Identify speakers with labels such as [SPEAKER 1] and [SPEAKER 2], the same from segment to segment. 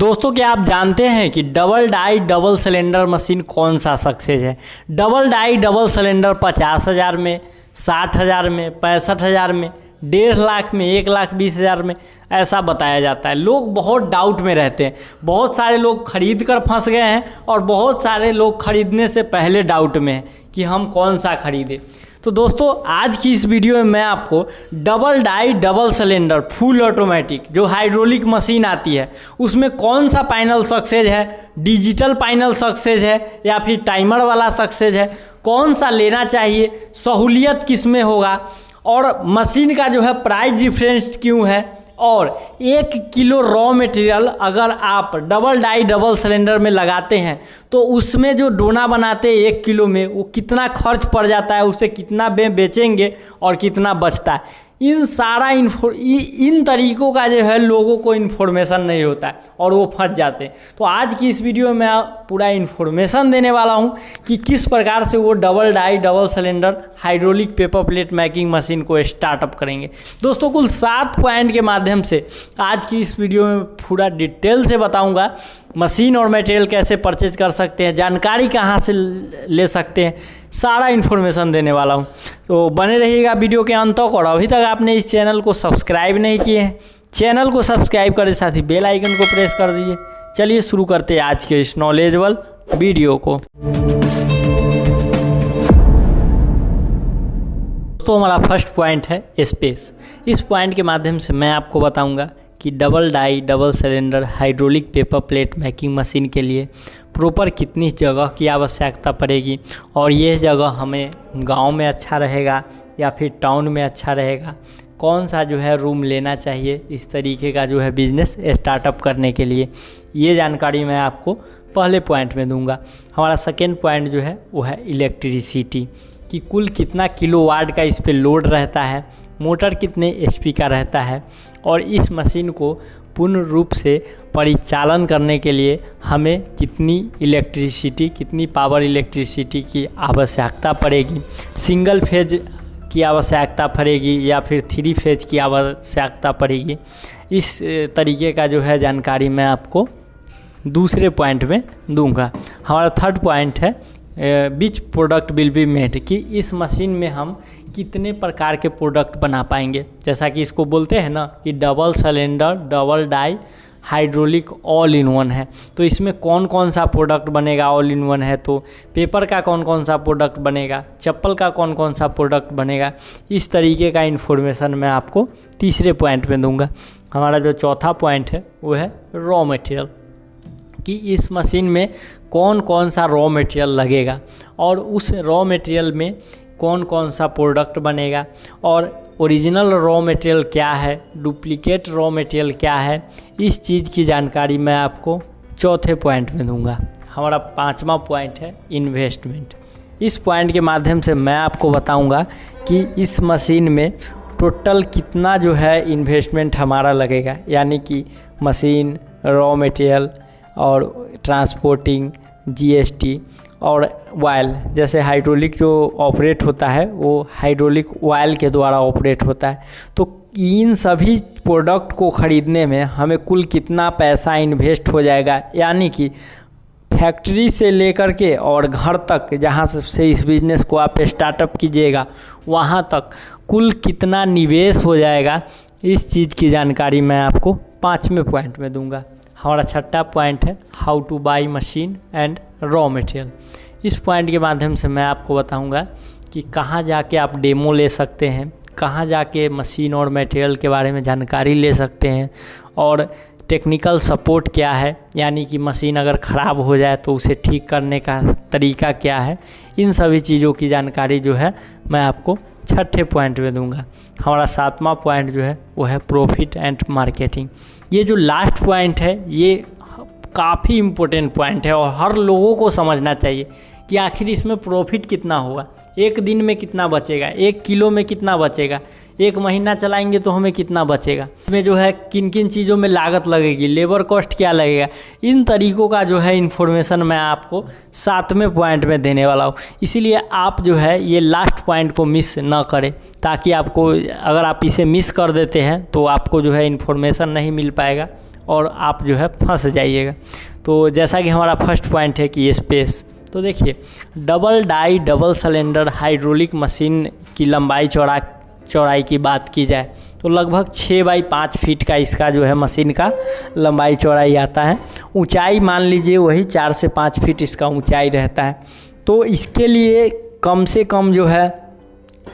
[SPEAKER 1] दोस्तों क्या आप जानते हैं कि double die double cylinder machine कौन सा सक्सेस है। डबल डाई डबल सिलेंडर 50,000 में, 60,000 में, 65,000 में, 1.5 लाख में, 1,20,000 में ऐसा बताया जाता है। लोग बहुत डाउट में रहते हैं। बहुत सारे लोग खरीद कर फंस गए हैं और बहुत सारे लोग खरीदने से पहले डाउट में हैं कि हम कौन सा खरीदें। तो दोस्तों आज की इस वीडियो में मैं आपको double die double cylinder full automatic जो हाइड्रोलिक मशीन आती है उसमें कौन सा पैनल सक्सेस है, डिजिटल पैनल सक्सेस है या फिर टाइमर वाला सक्सेस है, कौन सा लेना चाहिए, सहूलियत किस में होगा और मशीन का जो है प्राइस डिफरेंस क्यों है, और 1 किलो रॉ मटेरियल अगर आप डबल डाई डबल सिलेंडर में लगाते हैं तो उसमें जो डोना बनाते हैं 1 किलो में वो कितना खर्च पड़ जाता है, उसे कितना बेचेंगे और कितना बचता है। इन तरीक़ों का जो है लोगों को इन्फॉर्मेशन नहीं होता है और वो फंस जाते हैं। तो आज की इस वीडियो में मैं पूरा इन्फॉर्मेशन देने वाला हूँ कि किस प्रकार से वो double die double cylinder hydraulic paper plate making machine को स्टार्टअप करेंगे। दोस्तों कुल 7 पॉइंट के माध्यम से आज की इस वीडियो में पूरा डिटेल से बताऊँगा। मशीन और मटेरियल कैसे परचेज कर सकते हैं, जानकारी कहाँ से ले सकते हैं, सारा इन्फॉर्मेशन देने वाला हूँ। तो बने रहिएगा वीडियो के अंत तक। और अभी तक आपने इस चैनल को सब्सक्राइब नहीं किए हैं, चैनल को सब्सक्राइब करें, साथ ही बेल आइकन को प्रेस कर दीजिए। चलिए शुरू करते हैं आज के इस नॉलेजेबल वीडियो को। तो हमारा फर्स्ट पॉइंट है स्पेस। इस पॉइंट के माध्यम से मैं आपको बताऊंगा कि double die double cylinder hydraulic paper plate making machine के लिए प्रॉपर कितनी जगह की आवश्यकता पड़ेगी और ये जगह हमें गांव में अच्छा रहेगा या फिर टाउन में अच्छा रहेगा, कौन सा जो है रूम लेना चाहिए इस तरीके का जो है बिज़नेस स्टार्टअप करने के लिए, ये जानकारी मैं आपको पहले पॉइंट में दूंगा। हमारा सेकेंड पॉइंट जो है वो है इलेक्ट्रिसिटी कि कुल कितना किलोवाट का इस पे लोड रहता है, मोटर कितने एचपी का रहता है और इस मशीन को पूर्ण रूप से परिचालन करने के लिए हमें कितनी इलेक्ट्रिसिटी, कितनी पावर इलेक्ट्रिसिटी की आवश्यकता पड़ेगी, सिंगल फेज की आवश्यकता पड़ेगी या फिर 3 फेज की आवश्यकता पड़ेगी। इस तरीके का जो है जानकारी मैं आपको दूसरे पॉइंट में दूंगा। हमारा थर्ड पॉइंट है which product will be made कि इस मशीन में हम कितने प्रकार के प्रोडक्ट बना पाएंगे। जैसा कि इसको बोलते हैं ना कि double cylinder double die hydraulic all in one है, तो इसमें कौन कौन सा प्रोडक्ट बनेगा। ऑल इन वन है तो पेपर का कौन कौन सा प्रोडक्ट बनेगा, चप्पल का कौन कौन सा प्रोडक्ट बनेगा, इस तरीके का इन्फॉर्मेशन मैं आपको तीसरे पॉइंट में दूंगा। हमारा जो चौथा पॉइंट है वो है रॉ मटेरियल कि इस मशीन में कौन कौन सा रॉ मटेरियल लगेगा और उस रॉ मटेरियल में कौन कौन सा प्रोडक्ट बनेगा और ओरिजिनल रॉ मटेरियल क्या है, डुप्लीकेट रॉ मटेरियल क्या है, इस चीज़ की जानकारी मैं आपको चौथे पॉइंट में दूंगा। हमारा 5वां पॉइंट है इन्वेस्टमेंट। इस पॉइंट के माध्यम से मैं आपको बताऊंगा कि इस मशीन में टोटल कितना जो है इन्वेस्टमेंट हमारा लगेगा, यानी कि मशीन, रॉ मटेरियल और ट्रांसपोर्टिंग, जीएसटी और ऑयल। जैसे हाइड्रोलिक जो ऑपरेट होता है वो हाइड्रोलिक ऑयल के द्वारा ऑपरेट होता है। तो इन सभी प्रोडक्ट को ख़रीदने में हमें कुल कितना पैसा इन्वेस्ट हो जाएगा, यानी कि फैक्ट्री से लेकर के और घर तक जहाँ से इस बिज़नेस को आप स्टार्टअप कीजिएगा वहाँ तक कुल कितना निवेश हो जाएगा, इस चीज़ की जानकारी मैं आपको 5वें पॉइंट में दूंगा। हमारा 6वां पॉइंट है how two by machine and raw material. इस पॉइंट के माध्यम से मैं आपको बताऊंगा कि कहाँ जाके आप डेमो ले सकते हैं, कहाँ जाके मशीन और मटेरियल के बारे में जानकारी ले सकते हैं और टेक्निकल सपोर्ट क्या है, यानी कि मशीन अगर ख़राब हो जाए तो उसे ठीक करने का तरीका क्या है, इन सभी चीज़ों की जानकारी जो है मैं आपको 6ठे पॉइंट में दूंगा। हमारा 7वां पॉइंट जो है वो है प्रॉफिट एंड मार्केटिंग। ये जो लास्ट पॉइंट है ये काफ़ी इम्पोर्टेंट पॉइंट है और हर लोगों को समझना चाहिए कि आखिर इसमें प्रॉफिट कितना होगा, एक दिन में कितना बचेगा, 1 किलो में कितना बचेगा, 1 महीना चलाएंगे तो हमें कितना बचेगा, इसमें जो है किन किन चीज़ों में लागत लगेगी, लेबर कॉस्ट क्या लगेगा, इन तरीक़ों का जो है इन्फॉर्मेशन मैं आपको 7वें पॉइंट में देने वाला हूँ। इसीलिए आप जो है ये लास्ट पॉइंट को मिस ना करें, ताकि आपको अगर आप इसे मिस कर देते हैं तो आपको जो है इन्फॉर्मेशन नहीं मिल पाएगा और आप जो है फंस जाइएगा। तो जैसा कि हमारा फर्स्ट पॉइंट है कि स्पेस, तो देखिए double die double cylinder hydraulic machine की लंबाई चौड़ाई की बात की जाए तो लगभग 6 बाई 5 फीट का इसका जो है मशीन का लंबाई चौड़ाई आता है। ऊंचाई मान लीजिए वही 4 से 5 फीट इसका ऊंचाई रहता है। तो इसके लिए कम से कम जो है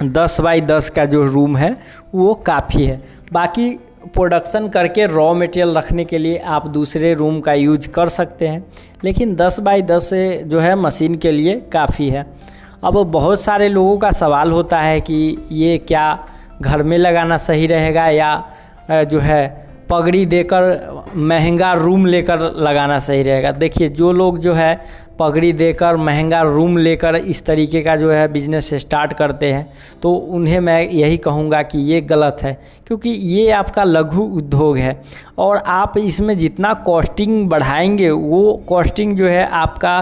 [SPEAKER 1] 10 बाई 10 का जो रूम है वो काफ़ी है। बाकी प्रोडक्शन करके रॉ मटेरियल रखने के लिए आप दूसरे रूम का यूज कर सकते हैं, लेकिन 10 बाई 10 से जो है मशीन के लिए काफ़ी है। अब बहुत सारे लोगों का सवाल होता है कि ये क्या घर में लगाना सही रहेगा या जो है पगड़ी देकर महंगा रूम लेकर लगाना सही रहेगा। देखिए जो लोग जो है पगड़ी देकर महंगा रूम लेकर इस तरीके का जो है बिजनेस स्टार्ट करते हैं तो उन्हें मैं यही कहूँगा कि ये गलत है, क्योंकि ये आपका लघु उद्योग है और आप इसमें जितना कॉस्टिंग बढ़ाएंगे वो कॉस्टिंग जो है आपका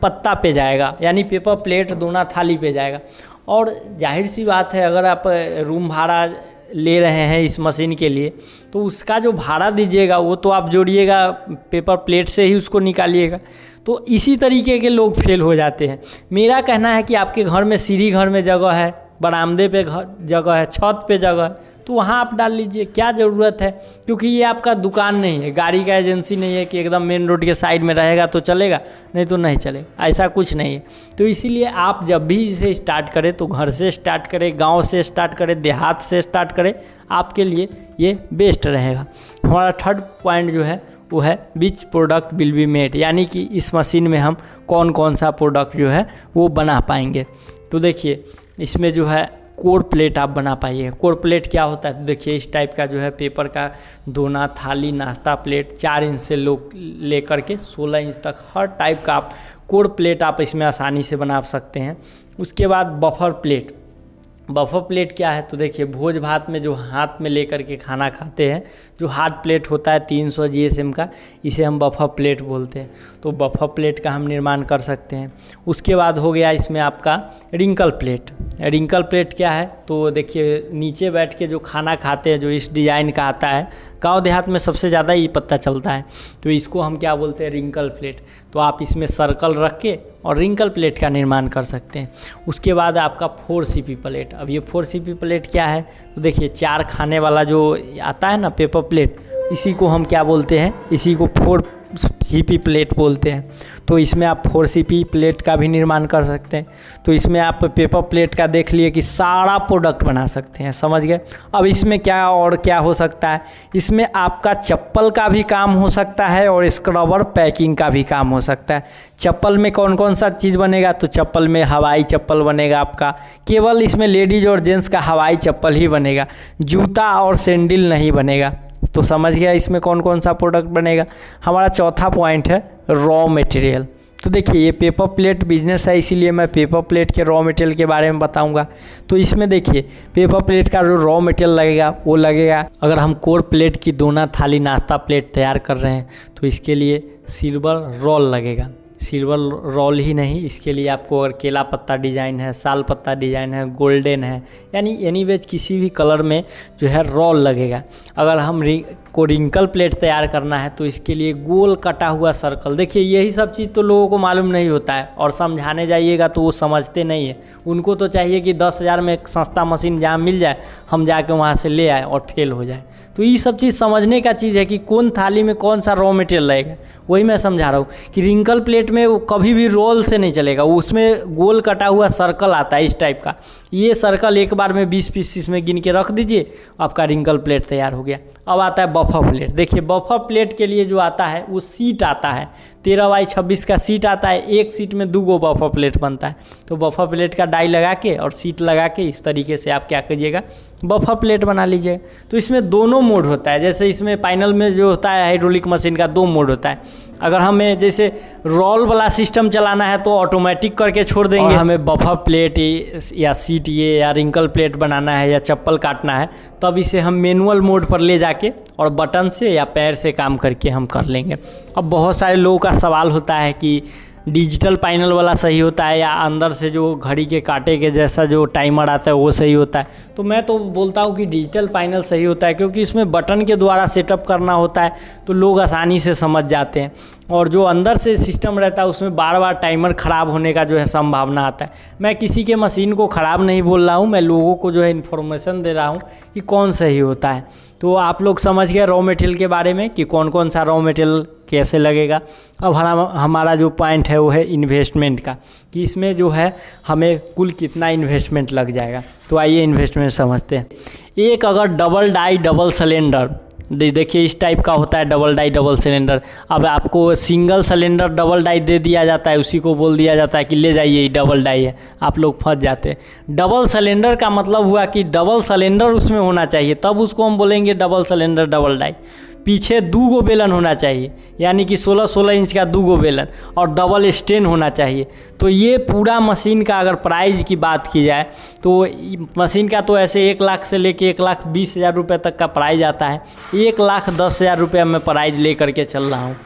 [SPEAKER 1] पत्ता पे जाएगा, यानी पेपर प्लेट दोना थाली पे जाएगा। और जाहिर सी बात है अगर आप रूम भाड़ा ले रहे हैं इस मशीन के लिए तो उसका जो भाड़ा दीजिएगा वो तो आप जोड़िएगा, पेपर प्लेट से ही उसको निकालिएगा। तो इसी तरीके के लोग फेल हो जाते हैं। मेरा कहना है कि आपके घर में सीढ़ी घर में जगह है, बरामदे पे जगह है, छत पे जगह है, तो वहाँ आप डाल लीजिए, क्या ज़रूरत है। क्योंकि ये आपका दुकान नहीं है, गाड़ी का एजेंसी नहीं है कि एकदम मेन रोड के साइड में रहेगा तो चलेगा, नहीं तो नहीं चलेगा, ऐसा कुछ नहीं है। तो इसीलिए आप जब भी इसे स्टार्ट करें तो घर से स्टार्ट करें, गांव से स्टार्ट करें, देहात से स्टार्ट करें, आपके लिए ये बेस्ट रहेगा। हमारा थर्ड पॉइंट जो है वो है which product will be made, यानी कि इस मशीन में हम कौन कौन सा प्रोडक्ट जो है वो बना पाएंगे। तो देखिए इसमें जो है कोर प्लेट आप बना पाइए। कोर प्लेट क्या होता है, तो देखिए इस टाइप का जो है पेपर का दोना थाली नाश्ता प्लेट 4 इंच से लेकर के 16 इंच तक हर टाइप का आप कोर प्लेट आप इसमें आसानी से बना सकते हैं। उसके बाद बफर प्लेट। बफर प्लेट क्या है, तो देखिए भोज भात में जो हाथ में लेकर के खाना खाते हैं, जो हार्ड प्लेट होता है 300 GSM का, इसे हम बफर प्लेट बोलते हैं। तो बफर प्लेट का हम निर्माण कर सकते हैं। उसके बाद हो गया इसमें आपका रिंकल प्लेट। रिंकल प्लेट क्या है, तो देखिए नीचे बैठ के जो खाना खाते हैं जो इस डिज़ाइन का आता है, गांव देहात में सबसे ज़्यादा ये पता चलता है, तो इसको हम क्या बोलते हैं, रिंकल प्लेट। तो आप इसमें सर्कल रख के और रिंकल प्लेट का निर्माण कर सकते हैं। उसके बाद आपका 4CP प्लेट। अब ये 4CP प्लेट क्या है, तो देखिए 4 खाने वाला जो आता है ना पेपर प्लेट, इसी को हम क्या बोलते हैं, इसी को 4CP प्लेट बोलते हैं। तो इसमें आप 4CP प्लेट का भी निर्माण कर सकते हैं। तो इसमें आप पेपर प्लेट का देख लिए कि सारा प्रोडक्ट बना सकते हैं, समझ गए। अब इसमें क्या और क्या हो सकता है, इसमें आपका चप्पल का भी काम हो सकता है और स्क्रबर पैकिंग का भी काम हो सकता है। चप्पल में कौन कौन सा चीज़ बनेगा, तो चप्पल में हवाई चप्पल बनेगा आपका, केवल इसमें लेडीज और जेंट्स का हवाई चप्पल ही बनेगा, जूता और सैंडल नहीं बनेगा। तो समझ गया इसमें कौन कौन सा प्रोडक्ट बनेगा। हमारा चौथा पॉइंट है रॉ मटेरियल। तो देखिए ये पेपर प्लेट बिजनेस है, इसीलिए मैं पेपर प्लेट के रॉ मटेरियल के बारे में बताऊंगा। तो इसमें देखिए पेपर प्लेट का जो रॉ मटेरियल लगेगा वो लगेगा, अगर हम कोर प्लेट की दोना थाली नाश्ता प्लेट तैयार कर रहे हैं तो इसके लिए सिल्वर रोल लगेगा। सिल्वर रोल ही नहीं, इसके लिए आपको अगर केला पत्ता डिज़ाइन है, साल पत्ता डिज़ाइन है, गोल्डन है, यानी एनीवेज किसी भी कलर में जो है रोल लगेगा। अगर हम रिंकल प्लेट तैयार करना है तो इसके लिए गोल कटा हुआ सर्कल। देखिए यही सब चीज़ तो लोगों को मालूम नहीं होता है और समझाने जाइएगा तो वो समझते नहीं है। उनको तो चाहिए कि 10,000 में एक सस्ता मशीन जहाँ मिल जाए हम जाके वहाँ से ले आए और फेल हो जाए। तो ये सब चीज़ समझने का चीज़ है कि कौन थाली में कौन सा रॉ मटेरियल लगेगा। वही मैं समझा रहा हूँ कि रिंकल प्लेट में वो कभी भी रोल से नहीं चलेगा, उसमें गोल कटा हुआ सर्कल आता है इस टाइप का। ये सर्कल एक बार में 20 पीस इसमें गिन के रख दीजिए, आपका रिंकल प्लेट तैयार हो गया। अब आता है बफर प्लेट। देखिए बफर प्लेट के लिए जो आता है वो सीट आता है, 13 बाई 26 का सीट आता है। एक सीट में 2 बफर प्लेट बनता है। तो बफर प्लेट का डाई लगा के और सीट लगा के इस तरीके से आप क्या कीजिएगा, बफर प्लेट बना लीजिए। तो इसमें दोनों मोड होता है, जैसे इसमें फाइनल में जो होता है हाइड्रोलिक मशीन का 2 मोड होता है। अगर हमें जैसे रोल वाला सिस्टम चलाना है तो ऑटोमेटिक करके छोड़ देंगे, और हमें बफर प्लेट या सीट ये या रिंकल प्लेट बनाना है या चप्पल काटना है तब इसे हम मैनुअल मोड पर ले जाके और बटन से या पैर से काम करके हम कर लेंगे। अब बहुत सारे लोगों का सवाल होता है कि डिजिटल पैनल वाला सही होता है या अंदर से जो घड़ी के कांटे के जैसा जो टाइमर आता है वो सही होता है। तो मैं तो बोलता हूँ कि डिजिटल पैनल सही होता है, क्योंकि इसमें बटन के द्वारा सेटअप करना होता है तो लोग आसानी से समझ जाते हैं। और जो अंदर से सिस्टम रहता है उसमें बार बार टाइमर ख़राब होने का जो है संभावना आता है। मैं किसी के मशीन को ख़राब नहीं बोल रहा हूँ, मैं लोगों को जो है इन्फॉर्मेशन दे रहा हूँ कि कौन सही होता है। तो आप लोग समझ गए रॉ मटेरियल के बारे में कि कौन कौन सा रॉ मटेरियल कैसे लगेगा। अब हमारा जो पॉइंट है वो है इन्वेस्टमेंट का, कि इसमें जो है हमें कुल कितना इन्वेस्टमेंट लग जाएगा। तो आइए इन्वेस्टमेंट समझते हैं। एक अगर डबल डाई डबल सिलेंडर, देखिए इस टाइप का होता है डबल डाई डबल सिलेंडर। अब आपको सिंगल सिलेंडर डबल डाई दे दिया जाता है, उसी को बोल दिया जाता है कि ले जाइए डबल डाई है, आप लोग फंस जाते हैं। डबल सिलेंडर का मतलब हुआ कि डबल सिलेंडर उसमें होना चाहिए, तब उसको हम बोलेंगे डबल सिलेंडर डबल डाई। पीछे 2 गो बेलन होना चाहिए, यानी कि 16-16 इंच का 2 गो बेलन, और डबल स्टैंड होना चाहिए। तो ये पूरा मशीन का अगर प्राइस की बात की जाए तो मशीन का तो ऐसे 1 लाख से लेके 1,20,000 रुपये तक का प्राइस आता है। 1,10,000 रुपये में प्राइस ले करके चल रहा हूँ।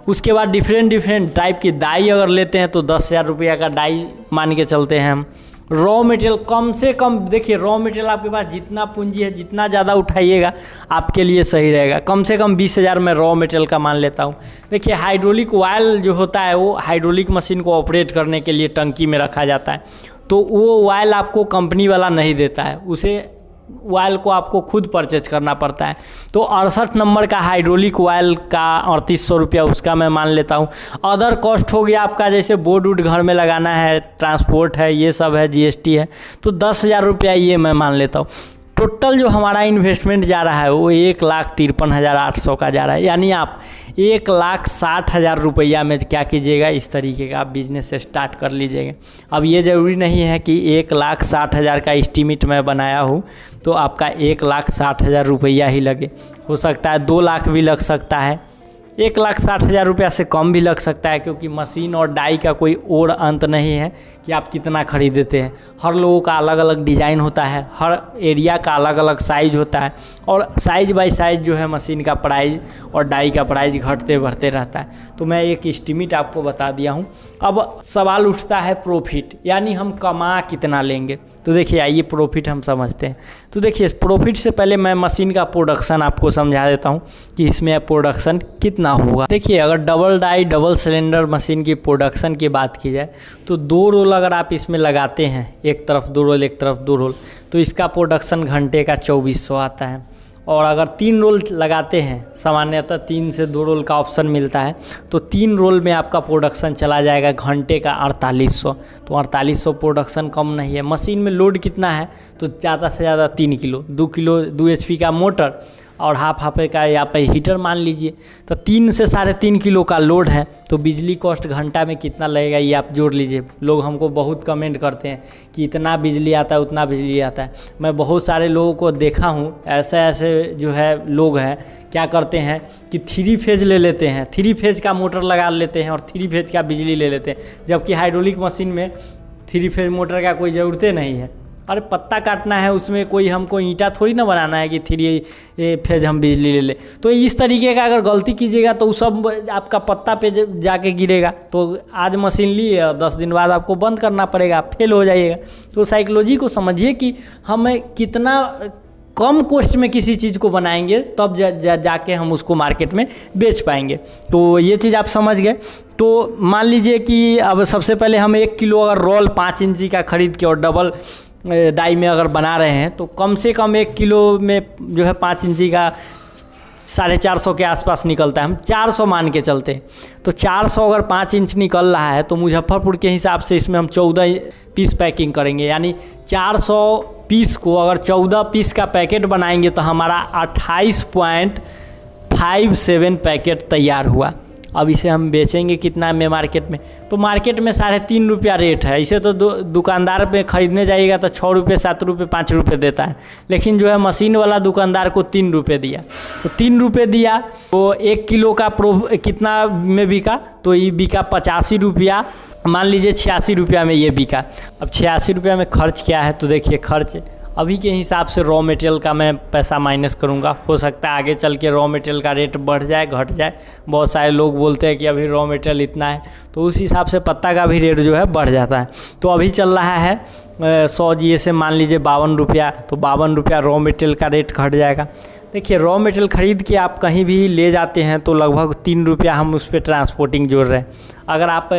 [SPEAKER 1] उसके बाद डिफरेंट टाइप की डाई अगर लेते हैं तो 10,000 रुपये का डाई मान के चलते हैं हम। रॉ मटेरियल कम से कम, देखिए रॉ मटेरियल आपके पास जितना पूंजी है जितना ज़्यादा उठाइएगा आपके लिए सही रहेगा। कम से कम 20,000 में रॉ मटेरियल का मान लेता हूँ। देखिए हाइड्रोलिक ऑयल जो होता है वो हाइड्रोलिक मशीन को ऑपरेट करने के लिए टंकी में रखा जाता है, तो वो ऑयल आपको कंपनी वाला नहीं देता है, उसे ऑयल को आपको खुद परचेज करना पड़ता है। तो 68 नंबर का हाइड्रोलिक ऑयल का 3800 रुपया उसका मैं मान लेता हूँ। अदर कॉस्ट हो गया आपका, जैसे बोर्ड वुड घर में लगाना है, ट्रांसपोर्ट है, ये सब है, GST है, तो 10,000 रुपया ये मैं मान लेता हूँ। टोटल जो हमारा इन्वेस्टमेंट जा रहा है वो 1,53,800 का जा रहा है। यानी आप 1,60,000 रुपया में क्या कीजिएगा, इस तरीके का आप बिजनेस स्टार्ट कर लीजिएगा। अब ये ज़रूरी नहीं है कि 1,60,000 का एस्टीमेट मैं बनाया हूँ तो आपका 1,60,000 रुपया ही लगे। हो सकता है 2 लाख भी लग सकता है, 1,60,000 रुपया से कम भी लग सकता है, क्योंकि मशीन और डाई का कोई और अंत नहीं है कि आप कितना खरीदते हैं। हर लोगों का अलग अलग डिज़ाइन होता है, हर एरिया का अलग अलग साइज होता है, और साइज बाय साइज जो है मशीन का प्राइस और डाई का प्राइस घटते बढ़ते रहता है। तो मैं एक एस्टीमेट आपको बता दिया हूँ। अब सवाल उठता है प्रॉफिट, यानी हम कमा कितना लेंगे। तो देखिए आइए प्रॉफिट हम समझते हैं। तो देखिए प्रॉफिट से पहले मैं मशीन का प्रोडक्शन आपको समझा देता हूँ कि इसमें प्रोडक्शन कितना होगा। देखिए अगर double die double cylinder machine की प्रोडक्शन की बात की जाए तो 2 रोल अगर आप इसमें लगाते हैं, एक तरफ 2 रोल एक तरफ 2 रोल, तो इसका प्रोडक्शन घंटे का 2400 आता है। और अगर 3 रोल लगाते हैं, सामान्यतः 3 से 2 रोल का ऑप्शन मिलता है, तो 3 रोल में आपका प्रोडक्शन चला जाएगा घंटे का 4800। तो 4800 प्रोडक्शन कम नहीं है। मशीन में लोड कितना है, तो ज़्यादा से ज़्यादा 3 किलो, 2 किलो 2 HP का मोटर और हाफ का यहाँ पे हीटर मान लीजिए, तो 3 से 3.5 किलो का लोड है। तो बिजली कॉस्ट घंटा में कितना लगेगा ये आप जोड़ लीजिए। लोग हमको बहुत कमेंट करते हैं कि इतना बिजली आता है उतना बिजली आता है। मैं बहुत सारे लोगों को देखा हूँ, ऐसे जो है लोग हैं क्या करते हैं कि 3 फेज ले लेते हैं, 3 फेज का मोटर लगा लेते हैं और 3 फेज का बिजली ले लेते हैं, जबकि हाइड्रोलिक मशीन में 3 फेज मोटर का कोई ज़रूरत नहीं है। अरे पत्ता काटना है, उसमें कोई हमको ईंटा थोड़ी ना बनाना है कि 3 फेज हम बिजली ले ले। तो इस तरीके का अगर गलती कीजिएगा तो सब आपका पत्ता पे जाके गिरेगा। तो आज मशीन ली है और 10 दिन बाद आपको बंद करना पड़ेगा, फेल हो जाइएगा। तो साइकोलॉजी को समझिए कि हमें कितना कम कॉस्ट में किसी चीज़ को बनाएंगे तब जाके हम उसको मार्केट में बेच पाएंगे। तो ये चीज़ आप समझ गए। तो मान लीजिए कि अब सबसे पहले हम 1 किलो अगर रोल 5 इंची का खरीद के और डबल डाई में अगर बना रहे हैं तो कम से कम 1 किलो में जो है 5 इंची का 450 के आसपास निकलता है। हम 400 मान के चलते हैं, तो 400 अगर 5 इंच निकल रहा है तो मुजफ्फरपुर के हिसाब से इसमें हम 14 पीस पैकिंग करेंगे। यानी 400 पीस को अगर 14 पीस का पैकेट बनाएंगे तो हमारा 28.57 पैकेट तैयार हुआ। अब इसे हम बेचेंगे कितना में मार्केट में, तो मार्केट में 3.5 रुपया रेट है। इसे तो दुकानदार पे ख़रीदने जाइएगा तो 6 रुपये 7 रुपये 5 रुपये देता है, लेकिन जो है मशीन वाला दुकानदार को 3 रुपये दिया। तो 3 रुपये दिया तो 1 किलो का कितना में बिका, तो ये बिका 85 रुपया, मान लीजिए 86 रुपया में ये बिका। अब 86 रुपया में खर्च क्या है, तो देखिए खर्च अभी के हिसाब से रॉ मटेरियल का मैं पैसा माइनस करूँगा। हो सकता है आगे चल के रॉ मटेरियल का रेट बढ़ जाए घट जाए। बहुत सारे लोग बोलते हैं कि अभी रॉ मटेरियल इतना है, तो उस हिसाब से पत्ता का भी रेट जो है बढ़ जाता है। तो अभी चल रहा है 100 GSM मान लीजिए 52 रुपया, तो 52 रुपया रॉ मटेरियल का रेट घट जाएगा। देखिए रॉ मटेरियल ख़रीद के आप कहीं भी ले जाते हैं तो लगभग 3 रुपया हम उस पर ट्रांसपोर्टिंग जोड़ रहे हैं। अगर आप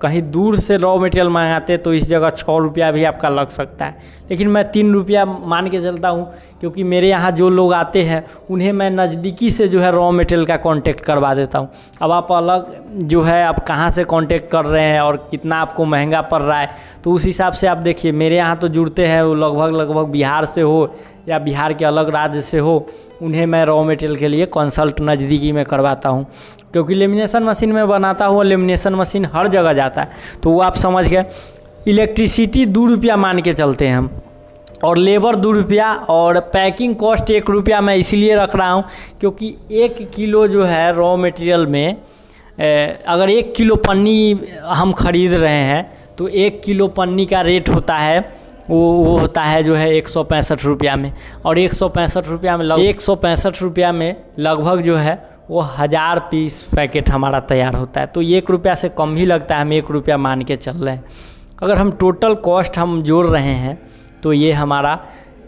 [SPEAKER 1] कहीं दूर से रॉ मटेरियल मंगाते तो इस जगह 6 रुपया भी आपका लग सकता है, लेकिन मैं 3 रुपया मान के चलता हूँ, क्योंकि मेरे यहाँ जो लोग आते हैं उन्हें मैं नज़दीकी से जो है रॉ मटेरियल का कांटेक्ट करवा देता हूँ। अब आप अलग जो है आप कहाँ से कांटेक्ट कर रहे हैं और कितना आपको महंगा पड़ रहा है, तो उस हिसाब से आप देखिए। मेरे यहाँ तो जुड़ते हैं वो लगभग बिहार से हो या बिहार के अलग राज्य से हो, उन्हें मैं रॉ मटेरियल के लिए कंसल्ट नज़दीकी में करवाता हूँ, क्योंकि लेमिनेशन मशीन में बनाता हुआ लेमिनेशन मशीन हर जगह जाता है। तो वो आप समझ गए। इलेक्ट्रिसिटी 2 रुपया मान के चलते हैं हम, और लेबर 2 रुपया, और पैकिंग कॉस्ट 1 रुपया मैं इसीलिए रख रहा हूँ क्योंकि 1 किलो जो है रॉ मटेरियल में अगर 1 किलो पन्नी हम ख़रीद रहे हैं तो 1 किलो पन्नी का रेट होता है वो होता है जो है 165 रुपया में, और 165 रुपया में 165 रुपया में लगभग जो है वो 1000 पीस पैकेट हमारा तैयार होता है। तो 1 रुपया से कम ही लगता है, हम 1 रुपया मान के चल रहे हैं। अगर हम टोटल कॉस्ट हम जोड़ रहे हैं तो ये हमारा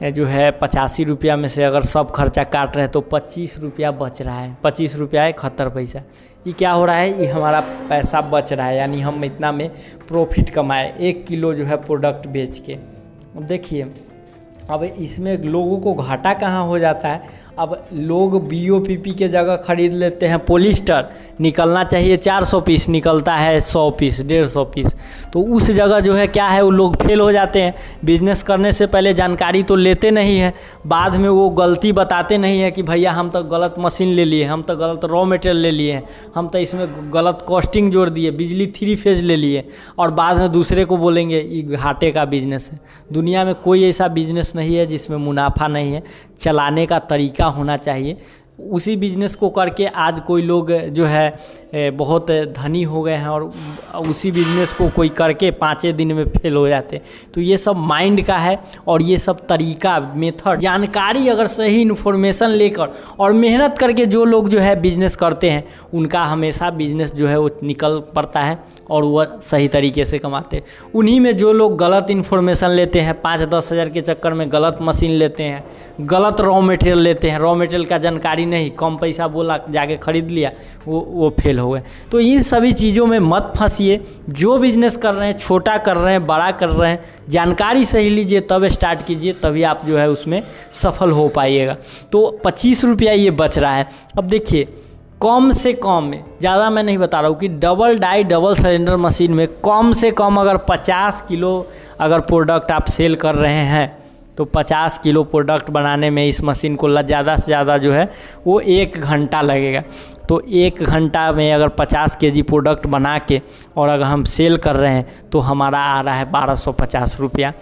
[SPEAKER 1] जो है 85 रुपया में से अगर सब खर्चा काट रहे हैं तो 25 रुपया बच रहा है। 25 रुपया 71 पैसा, ये क्या हो रहा है, ये हमारा पैसा बच रहा है, यानी हम इतना में प्रॉफिट कमाए 1 किलो जो है प्रोडक्ट बेच के। अब देखिए अब इसमें लोगों को घाटा कहाँ हो जाता है। अब लोग BOPP के जगह ख़रीद लेते हैं पॉलिस्टर, निकलना चाहिए 400 पीस, निकलता है 100 पीस 150 पीस, तो उस जगह जो है क्या है वो लोग फेल हो जाते हैं। बिजनेस करने से पहले जानकारी तो लेते नहीं है, बाद में वो गलती बताते नहीं है कि भैया हम तो गलत मशीन ले लिए, हम तो गलत रॉ मटेरियल ले लिए, हम तो इसमें गलत कॉस्टिंग जोड़ दिए, बिजली 3 फेज ले लिए, और बाद में दूसरे को बोलेंगे ये घाटे का बिजनेस है। दुनिया में कोई ऐसा बिजनेस नहीं है जिसमें मुनाफा नहीं है, चलाने का तरीका होना चाहिए। उसी बिजनेस को करके आज कोई लोग जो है बहुत धनी हो गए हैं, और उसी बिजनेस को कोई करके 5 दिन में फेल हो जाते हैं। तो ये सब माइंड का है, और ये सब तरीका मेथड जानकारी अगर सही इन्फॉर्मेशन लेकर और मेहनत करके जो लोग जो है बिजनेस करते हैं उनका हमेशा बिजनेस जो है वो निकल पड़ता है और वह सही तरीके से कमाते हैं। उन्हीं में जो लोग गलत इन्फॉर्मेशन लेते हैं, 5-10 हज़ार के चक्कर में गलत मशीन लेते हैं, गलत रॉ मटेरियल लेते हैं, रॉ मटेरियल का जानकारी नहीं, कम पैसा बोला जाके ख़रीद लिया, वो फेल हो गए। तो इन सभी चीज़ों में मत फंसिए। जो बिजनेस कर रहे हैं, छोटा कर रहे हैं, बड़ा कर रहे हैं, जानकारी सही लीजिए तब स्टार्ट कीजिए, तभी आप जो है उसमें सफल हो पाइएगा। तो 25 रुपया ये बच रहा है। अब देखिए कम से कम में, ज़्यादा मैं नहीं बता रहा हूँ, कि double die double cylinder machine में कम से कम अगर 50 किलो अगर प्रोडक्ट आप सेल कर रहे हैं तो 50 किलो प्रोडक्ट बनाने में इस मशीन को ज़्यादा से ज़्यादा जो है वो 1 घंटा लगेगा। तो 1 घंटा में अगर 50 केजी प्रोडक्ट बना के और अगर हम सेल कर रहे हैं तो हमारा आ रहा है 1250 रुपया,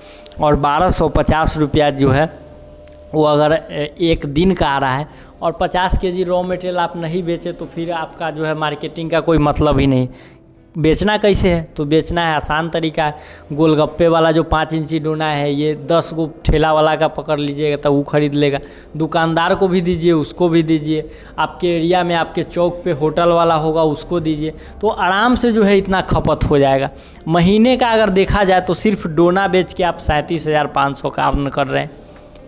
[SPEAKER 1] और 1250 रुपया जो है वो अगर 1 दिन का आ रहा है, और 50 केजी रॉ मटेरियल आप नहीं बेचे तो फिर आपका जो है मार्केटिंग का कोई मतलब ही नहीं। बेचना कैसे है, तो बेचना है आसान तरीका है। गोलगप्पे वाला जो 5 इंची डोना है, ये 10 गो ठेला वाला का पकड़ लीजिएगा तो वो ख़रीद लेगा, दुकानदार को भी दीजिए, उसको भी दीजिए, आपके एरिया में आपके चौक पे होटल वाला होगा उसको दीजिए, तो आराम से जो है इतना खपत हो जाएगा। महीने का अगर देखा जाए तो सिर्फ डोना बेच के आप 37,500 का अर्न कर रहे हैं।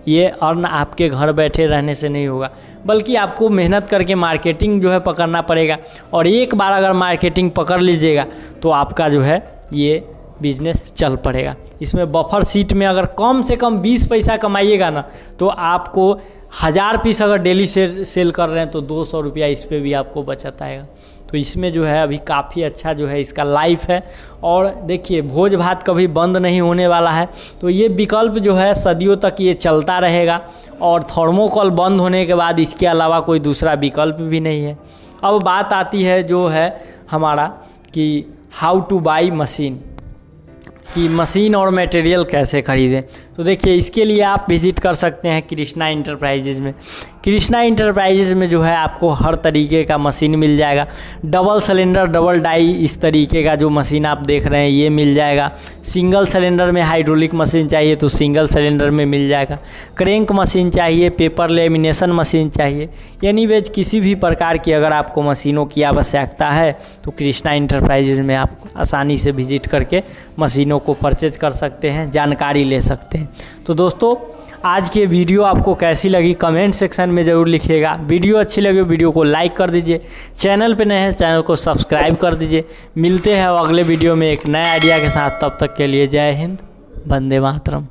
[SPEAKER 1] ये अर्न आपके घर बैठे रहने से नहीं होगा, बल्कि आपको मेहनत करके मार्केटिंग जो है पकड़ना पड़ेगा, और एक बार अगर मार्केटिंग पकड़ लीजिएगा तो आपका जो है ये बिजनेस चल पड़ेगा। इसमें बफर सीट में अगर कम से कम 20 पैसा कमाइएगा ना, तो आपको 1000 पीस अगर डेली सेल कर रहे हैं तो 200 रुपया इस पर भी आपको बचत आएगा। तो इसमें जो है अभी काफ़ी अच्छा जो है इसका लाइफ है। और देखिए भोज भात कभी बंद नहीं होने वाला है, तो ये विकल्प जो है सदियों तक ये चलता रहेगा, और थर्मोकोल बंद होने के बाद इसके अलावा कोई दूसरा विकल्प भी नहीं है। अब बात आती है जो है हमारा कि हाउ टू बाई मशीन। कि मशीन और मटेरियल कैसे ख़रीदें। तो देखिए इसके लिए आप विज़िट कर सकते हैं कृष्णा इंटरप्राइजेज़ में। कृष्णा इंटरप्राइजेज़ में जो है आपको हर तरीके का मशीन मिल जाएगा। डबल सिलेंडर, डबल डाई, इस तरीके का जो मशीन आप देख रहे हैं ये मिल जाएगा। सिंगल सिलेंडर में हाइड्रोलिक मशीन चाहिए तो सिंगल सिलेंडर में मिल जाएगा। क्रैंक मशीन चाहिए, पेपर लेमिनेशन मशीन चाहिए, यानी वेज किसी भी प्रकार की अगर आपको मशीनों की आवश्यकता है तो कृष्णा इंटरप्राइजेज़ में आप आसानी से विजिट करके मशीनों को परचेज कर सकते हैं, जानकारी ले सकते हैं। तो दोस्तों आज की वीडियो आपको कैसी लगी कमेंट सेक्शन में ज़रूर लिखिएगा। वीडियो अच्छी लगे वीडियो को लाइक कर दीजिए, चैनल पे नए हैं चैनल को सब्सक्राइब कर दीजिए। मिलते हैं अगले वीडियो में एक नए आइडिया के साथ, तब तक के लिए जय हिंद, वंदे मातरम।